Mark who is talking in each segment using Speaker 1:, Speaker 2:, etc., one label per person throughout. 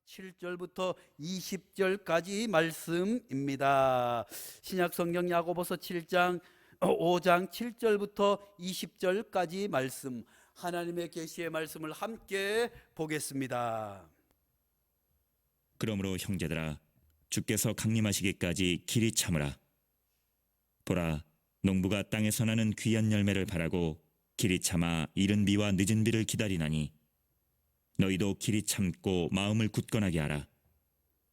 Speaker 1: 7절부터 20절까지 말씀입니다. 신약성경 야고보서 7장 5장 7절부터 20절까지 말씀, 하나님의 계시의 말씀을 함께 보겠습니다.
Speaker 2: 그러므로 형제들아, 주께서 강림하시기까지 길이 참으라. 보라, 농부가 땅에서 나는 귀한 열매를 바라고 길이 참아 이른 비와 늦은 비를 기다리나니, 너희도 길이 참고 마음을 굳건하게 하라.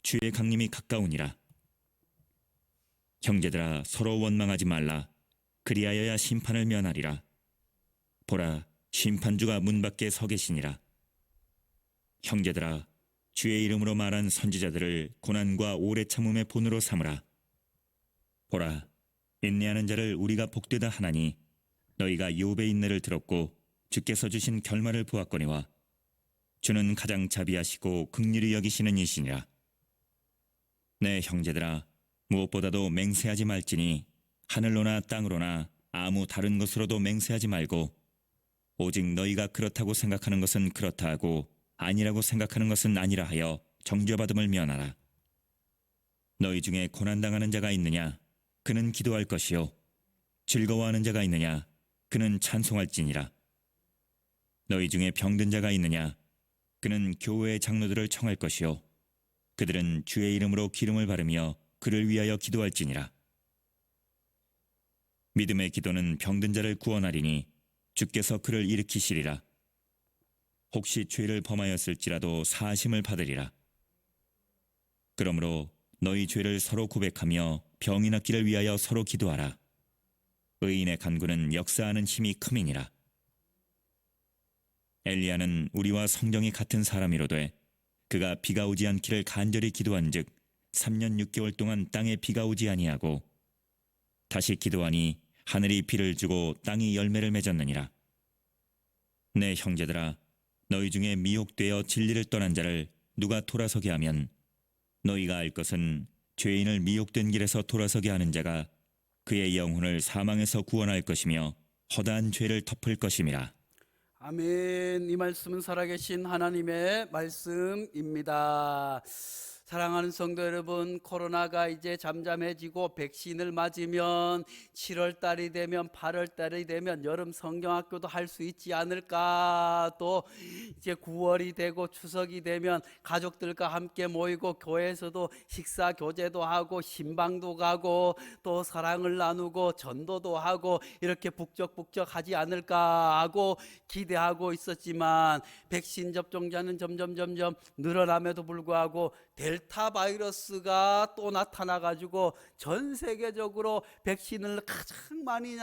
Speaker 2: 주의 강림이 가까우니라. 형제들아, 서로 원망하지 말라. 그리하여야 심판을 면하리라. 보라, 심판주가 문 밖에 서 계시니라. 형제들아, 주의 이름으로 말한 선지자들을 고난과 오래 참음의 본으로 삼으라. 보라, 인내하는 자를 우리가 복되다 하나니, 너희가 욥의 인내를 들었고 주께서 주신 결말을 보았거니와, 주는 가장 자비하시고 긍휼히 여기시는 이시니라. 내 형제들아, 무엇보다도 맹세하지 말지니 하늘로나 땅으로나 아무 다른 것으로도 맹세하지 말고, 오직 너희가 그렇다고 생각하는 것은 그렇다 하고 아니라고 생각하는 것은 아니라 하여 정죄받음을 면하라. 너희 중에 고난당하는 자가 있느냐? 그는 기도할 것이요. 즐거워하는 자가 있느냐? 그는 찬송할지니라. 너희 중에 병든 자가 있느냐? 그는 교회의 장로들을 청할 것이요. 그들은 주의 이름으로 기름을 바르며 그를 위하여 기도할지니라. 믿음의 기도는 병든 자를 구원하리니 주께서 그를 일으키시리라. 혹시 죄를 범하였을지라도 사하심을 받으리라. 그러므로 너희 죄를 서로 고백하며 병이 낫기를 위하여 서로 기도하라. 의인의 간구는 역사하는 힘이 큼이니라. 엘리야는 우리와 성경이 같은 사람이로되, 그가 비가 오지 않기를 간절히 기도한즉 3년 6개월 동안 땅에 비가 오지 아니하고, 다시 기도하니 하늘이 비를 주고 땅이 열매를 맺었느니라. 내 형제들아, 너희 중에 미혹되어 진리를 떠난 자를 누가 돌아서게 하면, 너희가 알 것은 죄인을 미혹된 길에서 돌아서게 하는 자가 그의 영혼을 사망에서 구원할 것이며 허다한 죄를 덮을 것임이라.
Speaker 1: 아멘. 이 말씀은 살아계신 하나님의 말씀입니다. 사랑하는 성도 여러분, 코로나가 이제 잠잠해지고 백신을 맞으면 7월 달이 되면 8월 달이 되면 여름 성경학교도 할 수 있지 않을까. 또 이제 9월이 되고 추석이 되면 가족들과 함께 모이고 교회에서도 식사 교제도 하고 신방도 가고 또 사랑을 나누고 전도도 하고 이렇게 북적북적 하지 않을까 하고 기대하고 있었지만, 백신 접종자는 점점 늘어남에도 불구하고 델타 바이러스가 또 나타나가지고 전 세계적으로 백신을 가장 많이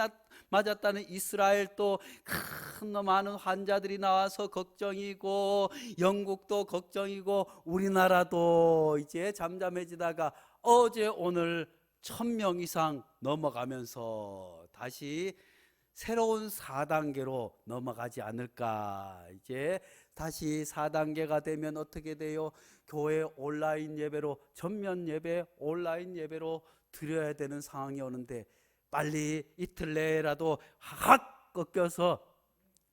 Speaker 1: 맞았다는 이스라엘, 또 큰 많은 환자들이 나와서 걱정이고, 영국도 걱정이고, 우리나라도 이제 잠잠해지다가 어제 오늘 1000명 이상 넘어가면서 다시 새로운 4단계로 넘어가지 않을까. 이제 다시 4단계가 되면 어떻게 돼요? 교회 온라인 예배로, 전면 예배 온라인 예배로 드려야 되는 상황이 오는데, 빨리 이틀 내라도 확 꺾여서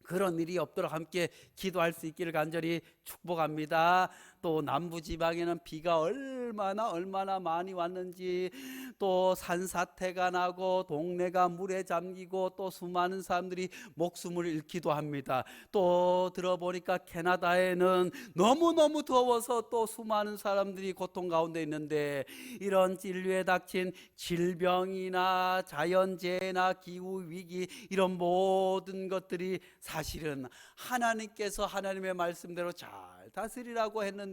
Speaker 1: 그런 일이 없도록 함께 기도할 수 있기를 간절히 축복합니다. 또 남부지방에는 비가 얼마나 많이 왔는지, 또 산사태가 나고 동네가 물에 잠기고 또 수많은 사람들이 목숨을 잃기도 합니다. 또 들어보니까 캐나다에는 너무너무 더워서 또 수많은 사람들이 고통 가운데 있는데, 이런 인류에 닥친 질병이나 자연재해나 기후위기, 이런 모든 것들이 사실은 하나님께서 하나님의 말씀대로 잘 다스리라고 했는데,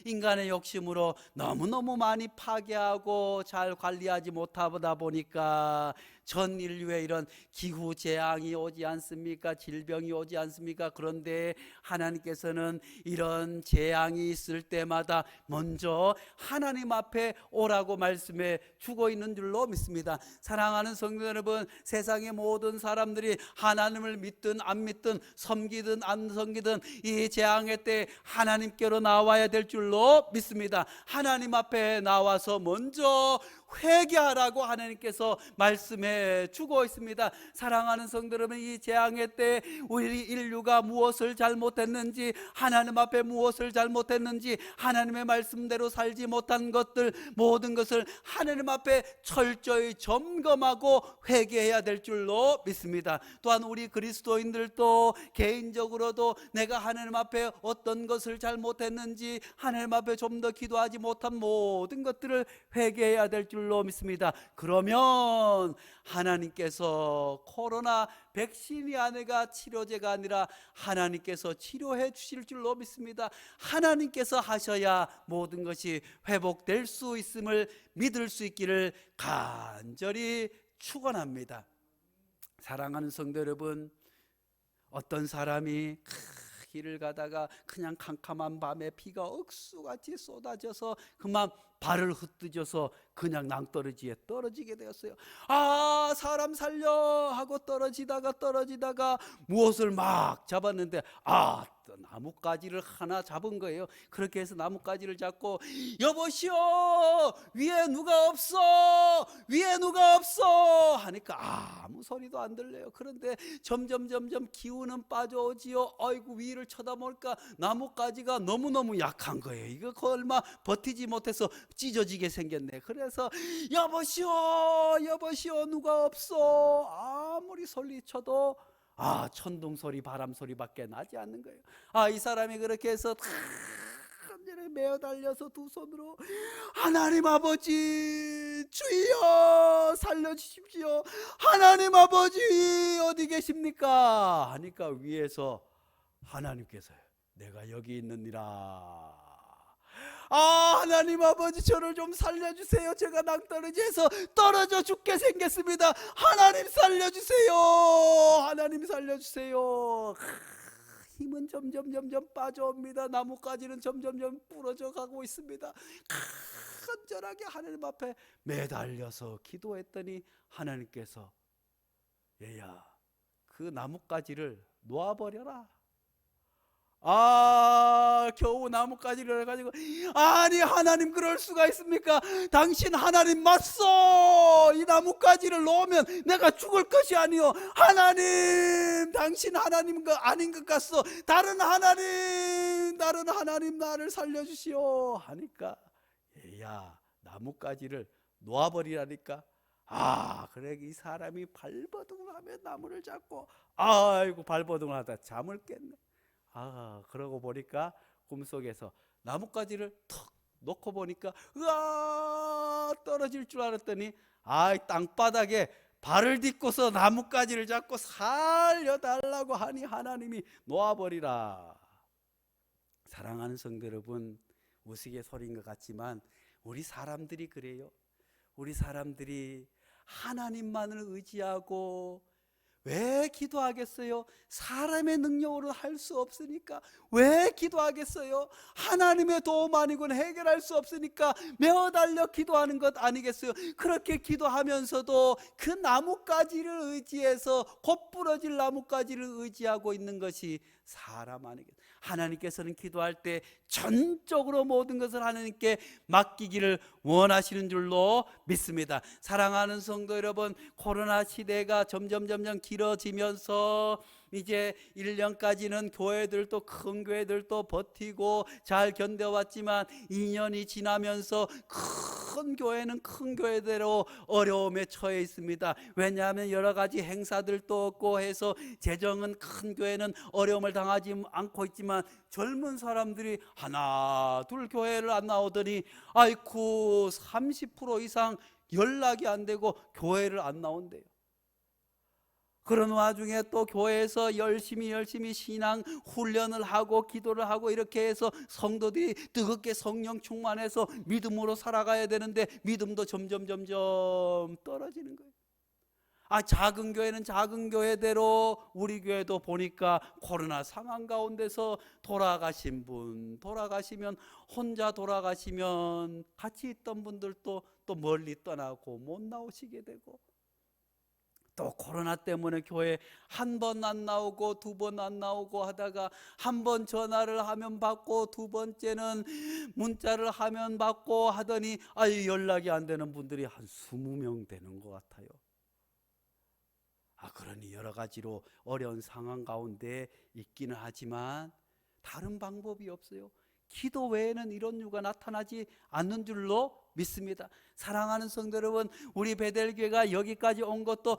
Speaker 1: 인간의 욕심으로 너무너무 많이 파괴하고 잘 관리하지 못하다 보니까 전 인류에 이런 기후 재앙이 오지 않습니까? 질병이 오지 않습니까? 그런데 하나님께서는 이런 재앙이 있을 때마다 먼저 하나님 앞에 오라고 말씀해 주고 있는 줄로 믿습니다. 사랑하는 성도 여러분, 세상의 모든 사람들이 하나님을 믿든 안 믿든 섬기든 안 섬기든 이 재앙의 때 하나님께로 나와야 될 줄로 믿습니다. 하나님 앞에 나와서 먼저 회개하라고 하나님께서 말씀해 주고 있습니다. 사랑하는 성도 여러분, 이 재앙의 때 우리 인류가 무엇을 잘못했는지, 하나님 앞에 무엇을 잘못했는지, 하나님의 말씀대로 살지 못한 것들, 모든 것을 하나님 앞에 철저히 점검하고 회개해야 될 줄로 믿습니다. 또한 우리 그리스도인들도 개인적으로도 내가 하나님 앞에 어떤 것을 잘못했는지, 하나님 앞에 좀 더 기도하지 못한 모든 것들을 회개해야 될 줄로 믿습니다. 그러면 하나님께서 코로나 백신이 아니라 치료제가 아니라 하나님께서 치료해 주실 줄로 믿습니다. 하나님께서 하셔야 모든 것이 회복될 수 있음을 믿을 수 있기를 간절히 축원합니다. 사랑하는 성도 여러분, 어떤 사람이 길을 가다가 그냥 캄캄한 밤에 비가 억수같이 쏟아져서 그만 발을 흩어져서 그냥 낭떠러지에 떨어지게 되었어요. 아, 사람 살려 하고 떨어지다가 무엇을 막 잡았는데 또 나뭇가지를 하나 잡은 거예요. 그렇게 해서 나뭇가지를 잡고 여보시오, 위에 누가 없어, 위에 누가 없어 하니까 아무 소리도 안 들려요. 그런데 점점 기운은 빠져오지요. 아이고, 위를 쳐다보니까 나뭇가지가 너무너무 약한 거예요. 이거 얼마 버티지 못해서 찢어지게 생겼네. 그래서 여보시오 누가 없어, 아무리 소리쳐도 천둥 소리, 바람 소리밖에 나지 않는 거예요. 이 사람이 그렇게 해서 간절히 매어 달려서 두 손으로 하나님 아버지 주여 살려주십시오, 하나님 아버지 어디 계십니까 하니까 위에서 하나님께서 내가 여기 있느니라. 하나님 아버지 저를 좀 살려주세요. 제가 낭떠러지에서 떨어져 죽게 생겼습니다. 하나님 살려주세요. 하나님 살려주세요. 힘은 점점 빠져옵니다. 나뭇가지는 점점 부러져 가고 있습니다. 간절하게 하나님 앞에 매달려서 기도했더니 하나님께서 얘야, 그 나뭇가지를 놓아버려라. 겨우 나뭇가지를 가지고 아니 하나님 그럴 수가 있습니까? 당신 하나님 맞소. 이 나뭇가지를 놓으면 내가 죽을 것이 아니요. 하나님 당신 하나님 아닌 것 같소. 다른 하나님 나를 살려주시오 하니까 야, 나뭇가지를 놓아버리라니까. 그래 이 사람이 발버둥을 하며 나무를 잡고 아이고 발버둥을 하다 잠을 깼네. 그러고 보니까 꿈속에서 나뭇가지를 턱 놓고 보니까 떨어질 줄 알았더니 땅바닥에 발을 딛고서 나뭇가지를 잡고 살려달라고 하니 하나님이 놓아버리라. 사랑하는 성도 여러분, 우스갯소리인 것 같지만 우리 사람들이 그래요. 우리 사람들이 하나님만을 의지하고 왜 기도하겠어요? 사람의 능력으로 할 수 없으니까 왜 기도하겠어요? 하나님의 도움 아니고는 해결할 수 없으니까 매어달려 기도하는 것 아니겠어요? 그렇게 기도하면서도 그 나뭇가지를 의지해서 곧 부러질 나뭇가지를 의지하고 있는 것이 사람 아니겠어요? 하나님께서는 기도할 때 전적으로 모든 것을 하나님께 맡기기를 원하시는 줄로 믿습니다. 사랑하는 성도 여러분, 코로나 시대가 점점 길어지면서 이제 1년까지는 교회들도 큰 교회들도 버티고 잘 견뎌왔지만 2년이 지나면서 큰 교회는 큰 교회대로 어려움에 처해 있습니다. 왜냐하면 여러 가지 행사들도 없고 해서 재정은 큰 교회는 어려움을 당하지 않고 있지만 젊은 사람들이 하나 둘 교회를 안 나오더니 30% 이상 연락이 안 되고 교회를 안 나온대요. 그런 와중에 또 교회에서 열심히 신앙 훈련을 하고 기도를 하고 이렇게 해서 성도들이 뜨겁게 성령 충만해서 믿음으로 살아가야 되는데 믿음도 점점 떨어지는 거예요. 작은 교회는 작은 교회대로 우리 교회도 보니까 코로나 상황 가운데서 돌아가신 분, 돌아가시면 혼자 돌아가시면 같이 있던 분들도 또 멀리 떠나고 못 나오시게 되고 또 코로나 때문에 교회 한 번 안 나오고 두 번 안 나오고 하다가 한 번 전화를 하면 받고 두 번째는 문자를 하면 받고 하더니 연락이 안 되는 분들이 한 20명 되는 것 같아요. 그러니 여러 가지로 어려운 상황 가운데 있기는 하지만 다른 방법이 없어요. 기도 외에는 이런 이유가 나타나지 않는 줄로 믿습니다. 사랑하는 성도 여러분, 우리 베델교회가 여기까지 온 것도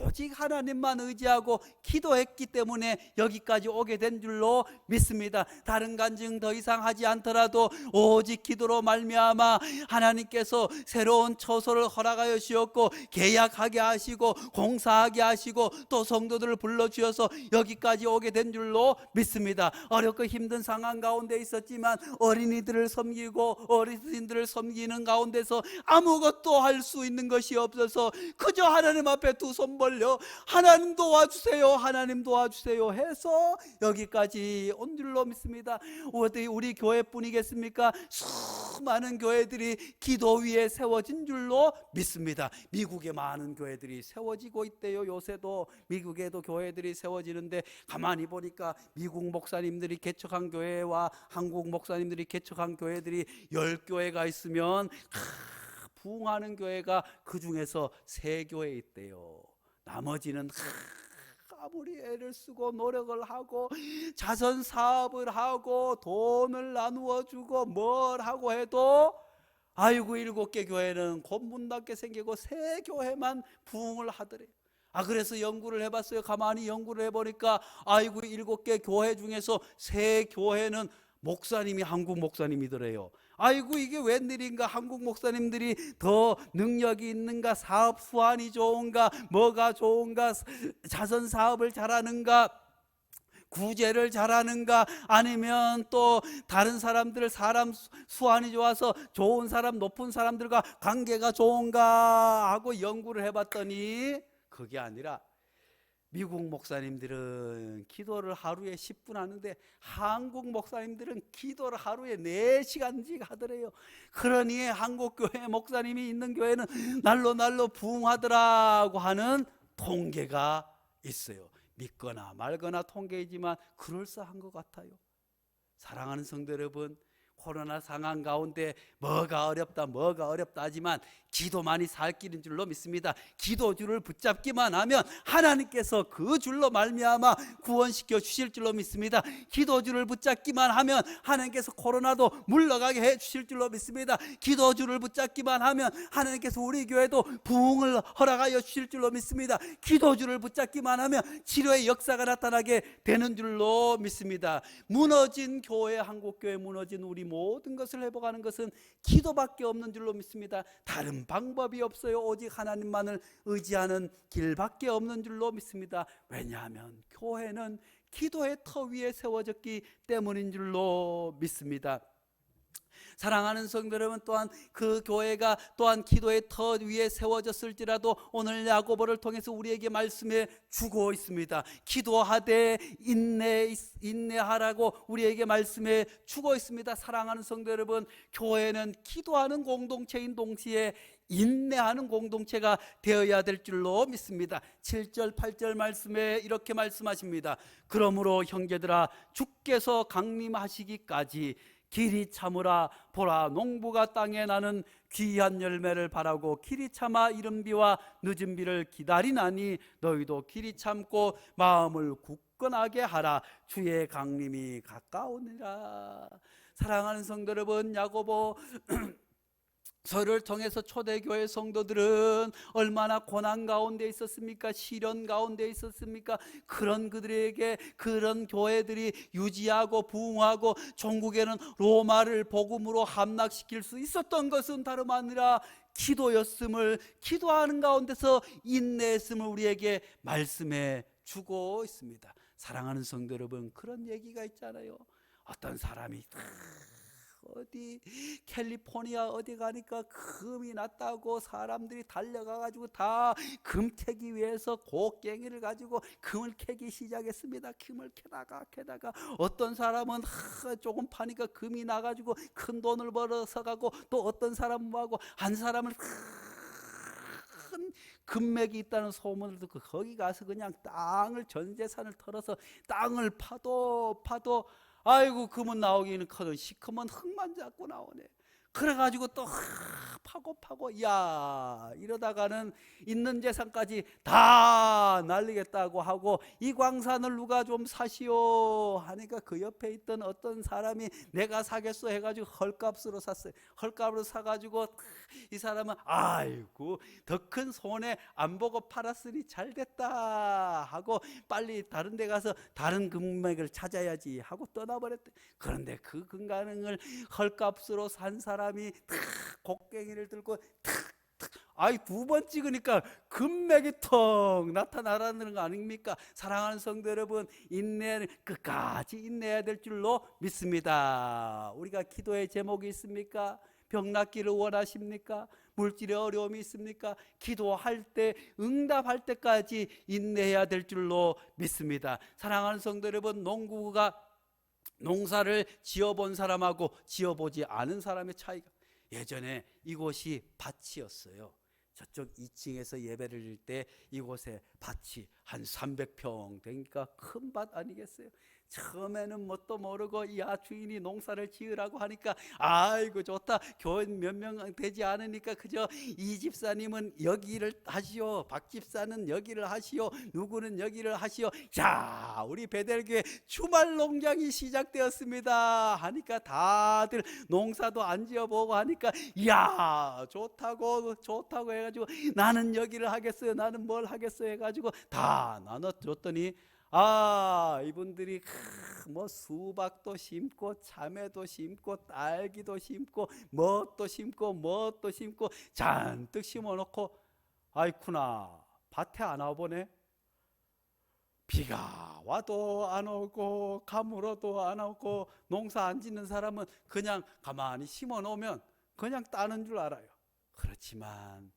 Speaker 1: 오직 하나님만 의지하고 기도했기 때문에 여기까지 오게 된 줄로 믿습니다. 다른 간증 더 이상 하지 않더라도 오직 기도로 말미암아 하나님께서 새로운 처소를 허락하여 주셨고 계약하게 하시고 공사하게 하시고 또 성도들을 불러주셔서 여기까지 오게 된 줄로 믿습니다. 어렵고 힘든 상황 가운데 있었지만 어린이들을 섬기고 어르신들을 섬기는 가운데서 아무것도 할 수 있는 것이 없어서 그저 하나님 앞에 두 손 벌려 하나님 도와주세요, 하나님 도와주세요 해서 여기까지 온 줄로 믿습니다. 우리 교회뿐이겠습니까? 수많은 교회들이 기도 위에 세워진 줄로 믿습니다. 미국의 많은 교회들이 세워지고 있대요. 요새도 미국에도 교회들이 세워지는데 가만히 보니까 미국 목사님들이 개척한 교회와 한국 목사님들이 개척한 교회들이 10교회가 있으면 부흥하는 교회가 그 중에서 3교회 있대요. 나머지는 아무리 애를 쓰고 노력을 하고 자선 사업을 하고 돈을 나누어 주고 뭘 하고 해도 7개 교회는 곧 문 닫게 생기고 3교회만 부흥을 하더래요. 그래서 연구를 해봤어요. 가만히 연구를 해보니까 7개 교회 중에서 3교회는 목사님이 한국 목사님이더래요. 이게 웬일인가? 한국 목사님들이 더 능력이 있는가? 사업 수완이 좋은가? 뭐가 좋은가? 자선 사업을 잘하는가? 구제를 잘하는가? 아니면 또 다른 사람들 사람 수완이 좋아서 좋은 사람 높은 사람들과 관계가 좋은가 하고 연구를 해봤더니 그게 아니라 미국 목사님들은 기도를 하루에 10분 하는데 한국 목사님들은 기도를 하루에 4시간씩 하더래요. 그러니 한국 교회 목사님이 있는 교회는 날로 부흥하더라고 하는 통계가 있어요. 믿거나 말거나 통계이지만 그럴싸한 것 같아요. 사랑하는 성도 여러분, 코로나 상황 가운데 뭐가 어렵다 하지만 기도만이 살 길인 줄로 믿습니다. 기도줄을 붙잡기만 하면 하나님께서 그 줄로 말미암아 구원시켜 주실 줄로 믿습니다. 기도줄을 붙잡기만 하면 하나님께서 코로나도 물러가게 해 주실 줄로 믿습니다. 기도줄을 붙잡기만 하면 하나님께서 우리 교회도 부흥을 허락하여 주실 줄로 믿습니다. 기도줄을 붙잡기만 하면 치료의 역사가 나타나게 되는 줄로 믿습니다. 무너진 교회, 한국교회 무너진 우리 모든 것을 회복하는 것은 기도밖에 없는 줄로 믿습니다. 다른 방법이 없어요. 오직 하나님만을 의지하는 길밖에 없는 줄로 믿습니다. 왜냐하면 교회는 기도의 터 위에 세워졌기 때문인 줄로 믿습니다. 사랑하는 성도 여러분, 또한 그 교회가 또한 기도의 터 위에 세워졌을지라도 오늘 야고보를 통해서 우리에게 말씀해 주고 있습니다. 기도하되 인내하라고 우리에게 말씀해 주고 있습니다. 사랑하는 성도 여러분, 교회는 기도하는 공동체인 동시에 인내하는 공동체가 되어야 될 줄로 믿습니다. 7절 8절 말씀에 이렇게 말씀하십니다. 그러므로 형제들아, 주께서 강림하시기까지 길이 참으라. 보라, 농부가 땅에 나는 귀한 열매를 바라고 길이 참아 이른 비와 늦은 비를 기다리나니 너희도 길이 참고 마음을 굳건하게 하라. 주의 강림이 가까우니라. 사랑하는 성도 여러분, 야고보 서를 통해서 초대교회 성도들은 얼마나 고난 가운데 있었습니까? 시련 가운데 있었습니까? 그런 그들에게, 그런 교회들이 유지하고 부흥하고 종국에는 로마를 복음으로 함락시킬 수 있었던 것은 다름 아니라 기도였음을, 기도하는 가운데서 인내했음을 우리에게 말씀해 주고 있습니다. 사랑하는 성도 여러분, 그런 얘기가 있잖아요. 어떤 사람이 어디 캘리포니아 어디 가니까 금이 났다고 사람들이 달려가가지고 다 금 캐기 위해서 곡괭이를 가지고 금을 캐기 시작했습니다. 금을 캐다가 어떤 사람은 조금 파니까 금이 나가지고 큰 돈을 벌어서 가고, 또 어떤 사람은 뭐하고, 한 사람은 큰 금맥이 있다는 소문을 듣고 거기 가서 그냥 땅을 전 재산을 털어서 땅을 파도 아이고 금은 나오기는 커도 시커먼 흙만 자꾸 나오네. 그래가지고 또 파고 야 이러다가는 있는 재산까지 다 날리겠다고 하고 이 광산을 누가 좀 사시오 하니까 그 옆에 있던 어떤 사람이 내가 사겠소 해가지고 헐값으로 샀어요. 헐값으로 사가지고 이 사람은 아이고 더 큰 손해 안 보고 팔았으니 잘 됐다 하고 빨리 다른 데 가서 다른 금맥을 찾아야지 하고 떠나버렸대. 그런데 그 금가능을 헐값으로 산 사람이 곡괭이를 들고 아이 두 번 찍으니까 금맥이 턱 나타나라는 거 아닙니까? 사랑하는 성도 여러분, 인내는 끝까지 인내해야 될 줄로 믿습니다. 우리가 기도의 제목이 있습니까? 병 낫기를 원하십니까? 물질의 어려움이 있습니까? 기도할 때 응답할 때까지 인내해야 될 줄로 믿습니다. 사랑하는 성도 여러분, 농사를 지어본 사람하고 지어보지 않은 사람의 차이가, 예전에 이곳이 밭이었어요. 저쪽 2층에서 예배를 드릴 때 이곳에 밭이 한 300평 되니까 큰 밭 아니겠어요? 처음에는 뭣도 모르고 야 주인이 농사를 지으라고 하니까 아이고 좋다, 교인 몇 명 되지 않으니까 그저 이 집사님은 여기를 하시오, 박 집사는 여기를 하시오, 누구는 여기를 하시오. 자 우리 베델교회 주말 농장이 시작되었습니다 하니까 다들 농사도 안 지어보고 하니까 야 좋다고 해가지고 나는 여기를 하겠어요, 나는 뭘 하겠어요 해가지고 다 나눠줬더니 이분들이 뭐 수박도 심고 참외도 심고 딸기도 심고 뭣도 심고 잔뜩 심어놓고 아이쿠나 밭에 안 와보네. 비가 와도 안 오고 가물어도 안 오고 농사 안 짓는 사람은 그냥 가만히 심어놓으면 그냥 따는 줄 알아요. 그렇지만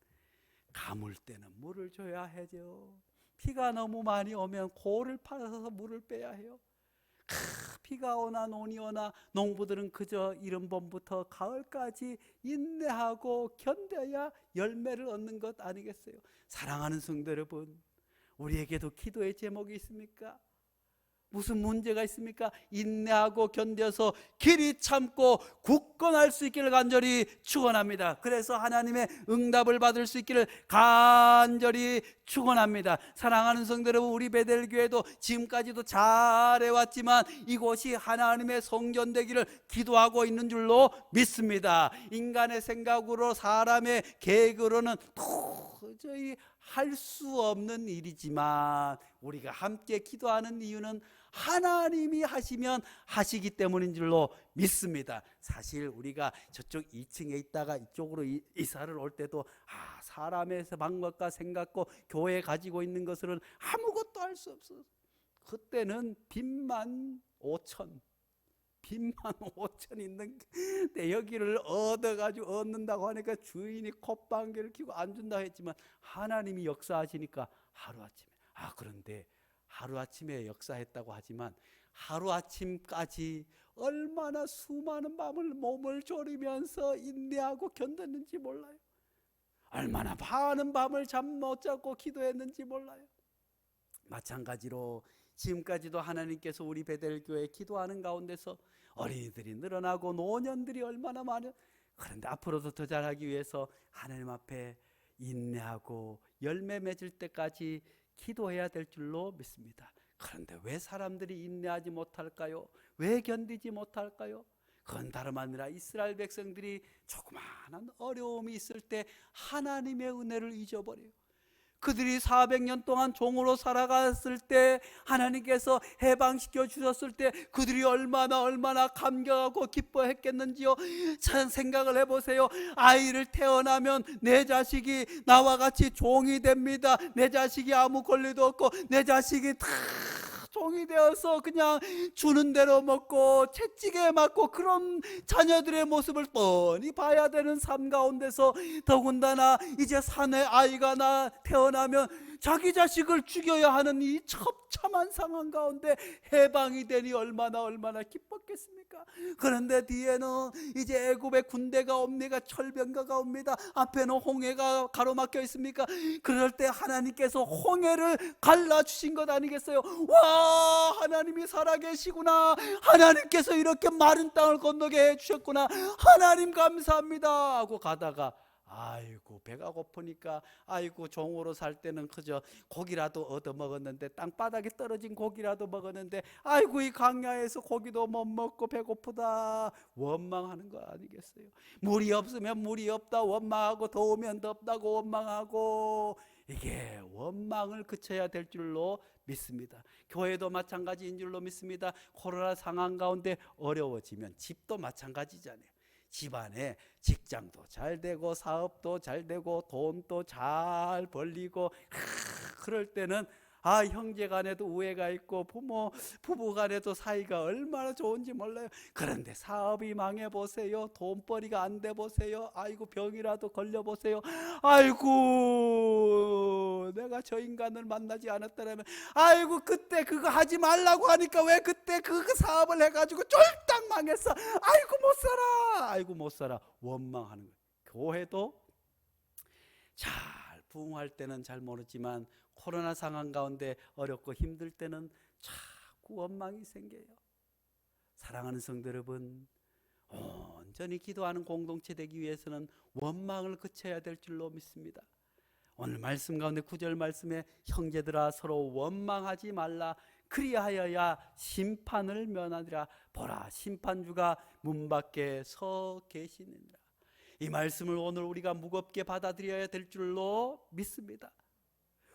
Speaker 1: 가물 때는 물을 줘야 하죠. 비가 너무 많이 오면 고를 팔아서 물을 빼야 해요. 비가 오나 논이 오나 농부들은 그저 이른 봄부터 가을까지 인내하고 견뎌야 열매를 얻는 것 아니겠어요? 사랑하는 성도 여러분, 우리에게도 기도의 제목이 있습니까? 무슨 문제가 있습니까? 인내하고 견뎌서 길이 참고 굳건할 수 있기를 간절히 축원합니다. 그래서 하나님의 응답을 받을 수 있기를 간절히 축원합니다. 사랑하는 성도 여러분, 우리 베델교회도 지금까지도 잘해왔지만 이곳이 하나님의 성전 되기를 기도하고 있는 줄로 믿습니다. 인간의 생각으로 사람의 계획으로는 도저히 할 수 없는 일이지만 우리가 함께 기도하는 이유는 하나님이 하시면 하시기 때문인 줄로 믿습니다. 사실 우리가 저쪽 2층에 있다가 이쪽으로 이사를 올 때도 사람의 방법과 생각과 교회에 가지고 있는 것은 아무것도 할 수 없어. 그때는 빚만 5천 있는데 여기를 얻는다고 하니까 주인이 콧방귀를 뀌고 안 준다고 했지만 하나님이 역사하시니까 하루아침에 그런데 하루아침에 역사했다고 하지만 하루아침까지 얼마나 수많은 밤을 몸을 졸이면서 인내하고 견뎠는지 몰라요. 얼마나 많은 밤을 잠 못 자고 기도했는지 몰라요. 마찬가지로 지금까지도 하나님께서 우리 베델교회 기도하는 가운데서 어린이들이 늘어나고 노년들이 얼마나 많은, 그런데 앞으로도 더 잘하기 위해서 하나님 앞에 인내하고 열매 맺을 때까지 기도해야 될 줄로 믿습니다. 그런데 왜 사람들이 인내하지 못할까요? 왜 견디지 못할까요? 그건 다름 아니라 이스라엘 백성들이 조그마한 어려움이 있을 때 하나님의 은혜를 잊어버려요. 그들이 400년 동안 종으로 살아갔을 때 하나님께서 해방시켜 주셨을 때 그들이 얼마나 감격하고 기뻐했겠는지요. 참 생각을 해보세요. 아이를 태어나면 내 자식이 나와 같이 종이 됩니다. 내 자식이 아무 권리도 없고 내 자식이 다 종이 되어서 그냥 주는 대로 먹고 채찍에 맞고 그런 자녀들의 모습을 뻔히 봐야 되는 삶 가운데서 더군다나 이제 사내 아이가 태어나면 자기 자식을 죽여야 하는 이 첩참한 상황 가운데 해방이 되니 얼마나 기뻤겠습니까? 그런데 뒤에는 이제 애굽의 군대가 옵니다. 철병거가 옵니다. 앞에는 홍해가 가로막혀 있습니까? 그럴 때 하나님께서 홍해를 갈라주신 것 아니겠어요? 와, 하나님이 살아계시구나. 하나님께서 이렇게 마른 땅을 건너게 해주셨구나. 하나님 감사합니다 하고 가다가 아이고 배가 고프니까 아이고 종으로 살 때는 그저 고기라도 얻어 먹었는데, 땅바닥에 떨어진 고기라도 먹었는데, 아이고 이 광야에서 고기도 못 먹고 배고프다 원망하는 거 아니겠어요? 물이 없으면 물이 없다 원망하고, 더우면 덥다고 원망하고, 이게 원망을 그쳐야 될 줄로 믿습니다. 교회도 마찬가지인 줄로 믿습니다. 코로나 상황 가운데 어려워지면 집도 마찬가지잖아요. 집안에 직장도 잘 되고 사업도 잘 되고 돈도 잘 벌리고, 그럴 때는 형제 간에도 우애가 있고 부부 간에도 사이가 얼마나 좋은지 몰라요. 그런데 사업이 망해 보세요. 돈벌이가 안 돼 보세요. 아이고 병이라도 걸려 보세요. 아이고 내가 저 인간을 만나지 않았다면, 아이고 그때 그거 하지 말라고 하니까 왜 그때 그 사업을 해가지고 쫄딱 망했어. 아이고 못 살아 원망하는 거예요. 교회도 잘 부흥할 때는 잘 모르지만 코로나 상황 가운데 어렵고 힘들 때는 자꾸 원망이 생겨요. 사랑하는 성도 여러분, 온전히 기도하는 공동체 되기 위해서는 원망을 그쳐야 될 줄로 믿습니다. 오늘 말씀 가운데 9절 말씀에 형제들아 서로 원망하지 말라. 그리하여야 심판을 면하리라. 보라 심판주가 문 밖에 서 계시느니라. 이 말씀을 오늘 우리가 무겁게 받아들여야 될 줄로 믿습니다.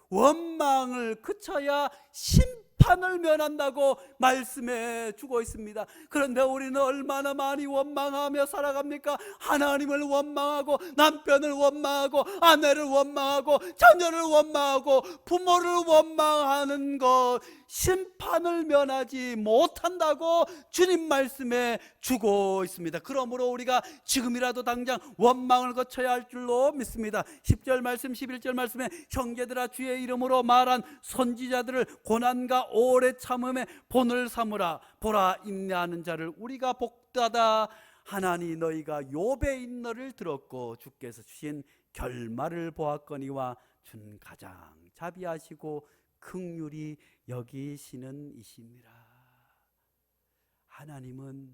Speaker 1: 원망을 그쳐야 심판을 면한다고 말씀해 주고 있습니다. 그런데 우리는 얼마나 많이 원망하며 살아갑니까? 하나님을 원망하고, 남편을 원망하고, 아내를 원망하고, 자녀를 원망하고, 부모를 원망하는 것, 심판을 면하지 못한다고 주님 말씀해 주고 있습니다. 그러므로 우리가 지금이라도 당장 원망을 거쳐야 할 줄로 믿습니다. 10절 말씀 11절 말씀에 형제들아 주의 이름으로 말한 선지자들을 고난과 오래 참음에 본을 삼으라. 보라 인내하는 자를 우리가 복다다 하나니 너희가 욥의 인너를 들었고 주께서 주신 결말을 보았거니와 준 가장 자비하시고 긍휼히 여기시는 이십니다. 하나님은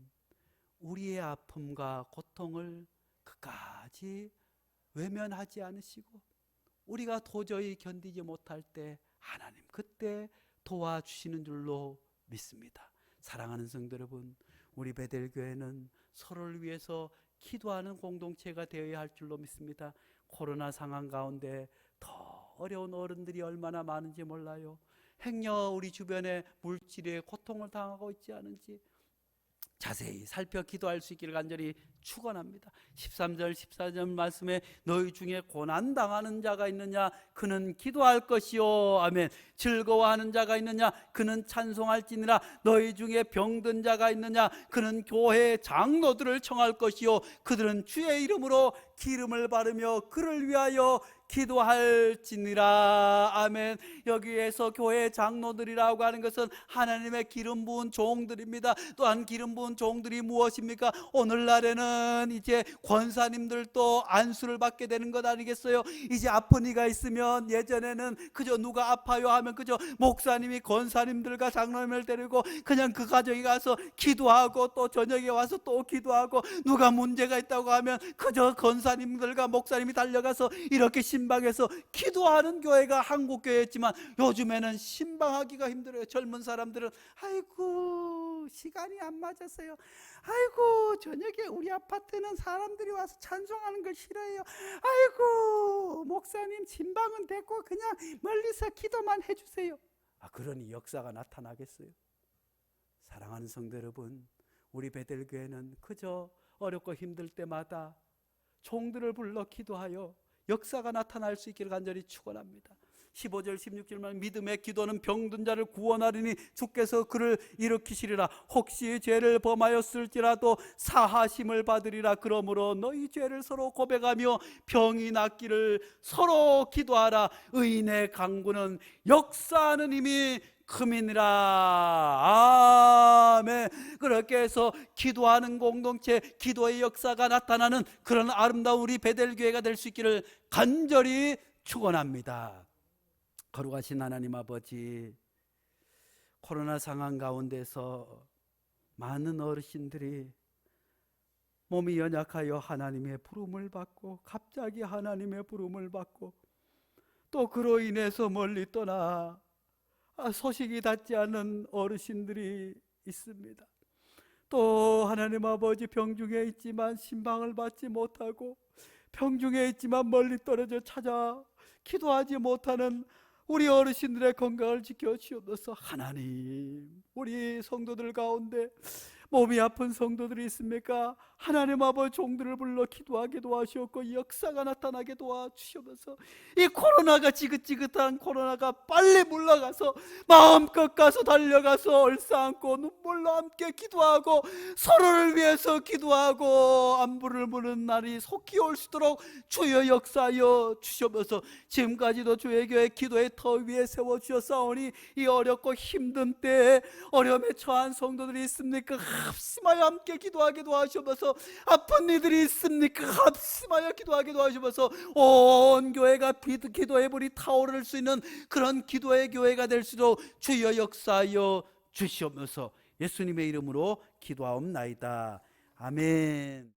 Speaker 1: 우리의 아픔과 고통을 끝까지 외면하지 않으시고, 우리가 도저히 견디지 못할 때 하나님 그때 도와주시는 줄로 믿습니다. 사랑하는 성도 여러분, 우리 베델교회는 서로를 위해서 기도하는 공동체가 되어야 할 줄로 믿습니다. 코로나 상황 가운데 더 어려운 어른들이 얼마나 많은지 몰라요. 행여 우리 주변에 물질의 고통을 당하고 있지 않은지 자세히 살펴 기도할 수 있기를 간절히 축원합니다. 13절 14절 말씀에 너희 중에 고난당하는 자가 있느냐 그는 기도할 것이요 아멘. 즐거워하는 자가 있느냐 그는 찬송할지니라. 너희 중에 병든 자가 있느냐 그는 교회 장로들을 청할 것이요 그들은 주의 이름으로 기름을 바르며 그를 위하여 기도할지니라. 아멘. 여기에서 교회 장로들이라고 하는 것은 하나님의 기름 부은 종들입니다. 또한 기름 부은 종들이 무엇입니까? 오늘날에는 이제 권사님들도 안수를 받게 되는 것 아니겠어요? 이제 아픈 이가 있으면 예전에는 그저 누가 아파요 하면 그저 목사님이 권사님들과 장로님을 데리고 그냥 그 가정에 가서 기도하고 또 저녁에 와서 또 기도하고, 누가 문제가 있다고 하면 그저 권사님들과 목사님이 달려가서 이렇게 신방에서 기도하는 교회가 한국교회였지만 요즘에는 신방하기가 힘들어요. 젊은 사람들은 아이고 시간이 안 맞았어요. 아이고 저녁에 우리 아파트는 사람들이 와서 찬송하는 걸 싫어해요. 아이고 목사님 신방은 됐고 그냥 멀리서 기도만 해주세요. 그러니 역사가 나타나겠어요? 사랑하는 성도 여러분, 우리 베델교회는 그저 어렵고 힘들 때마다 종들을 불러 기도하여 역사가 나타날 수 있기를 간절히 축원합니다. 15절 16절만 믿음의 기도는 병든 자를 구원하리니 주께서 그를 일으키시리라. 혹시 죄를 범하였을지라도 사하심을 받으리라. 그러므로 너희 죄를 서로 고백하며 병이 낫기를 서로 기도하라. 의인의 강구는 역사하는 힘이 금이니라. 아멘. 그렇게 해서 기도하는 공동체, 기도의 역사가 나타나는 그런 아름다운 우리 베델교회가 될 수 있기를 간절히 축원합니다. 거룩하신 하나님 아버지, 코로나 상황 가운데서 많은 어르신들이 몸이 연약하여 하나님의 부름을 받고, 갑자기 하나님의 부름을 받고, 또 그로 인해서 멀리 떠나 소식이 닿지 않는 어르신들이 있습니다. 또 하나님 아버지, 병중에 있지만 신방을 받지 못하고, 병중에 있지만 멀리 떨어져 찾아 기도하지 못하는 우리 어르신들의 건강을 지켜주옵소서. 하나님, 우리 성도들 가운데 몸이 아픈 성도들이 있습니까? 하나님 아버지, 종들을 불러 기도하게 도와주셨고 역사가 나타나게 도와주셔서 이 코로나가, 지긋지긋한 코로나가 빨리 물러가서 마음껏 가서 달려가서 얼싸안고 눈물로 함께 기도하고 서로를 위해서 기도하고 안부를 묻는 날이 속히 올 수 있도록 주여 역사하여 주셔서 지금까지도 주의 교회 기도의 터 위에 세워주셨사오니 이 어렵고 힘든 때에 어려움에 처한 성도들이 있습니까? 합심하여 함께 기도하게 도와주셔서, 아픈 이들이 있습니까? 합심하여 기도하게 도와주셔서 온 교회가 기도의 불이 타오를 수 있는 그런 기도의 교회가 될 수 있도록 주여 역사하여 주시옵소서. 예수님의 이름으로 기도하옵나이다. 아멘.